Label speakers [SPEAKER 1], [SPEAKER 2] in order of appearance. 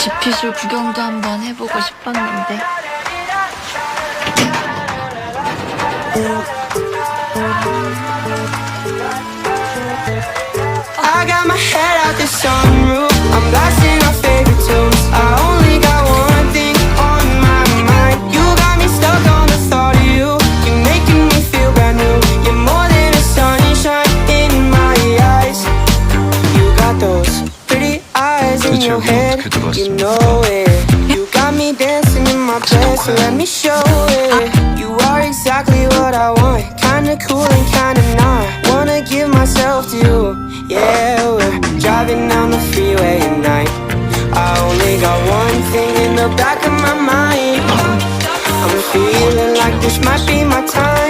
[SPEAKER 1] 지핏을 구경도 한번 해보고 싶었는데.
[SPEAKER 2] I got my head out the sunroof. I'm blasting our favorite tunes. I only got one thing on my mind. You got me stuck on the thought of you. You're making me feel brand new. You're more than a sunshine in my eyes. You got those pretty eyes in your head. You know it. You got me dancing in my bed, so let me show it. You are exactly what I want. Kinda cool and kinda not. Wanna give myself to you. Yeah, we're driving down the freeway at night. I only got one thing in the back of my mind. I'm feeling like this might be my time.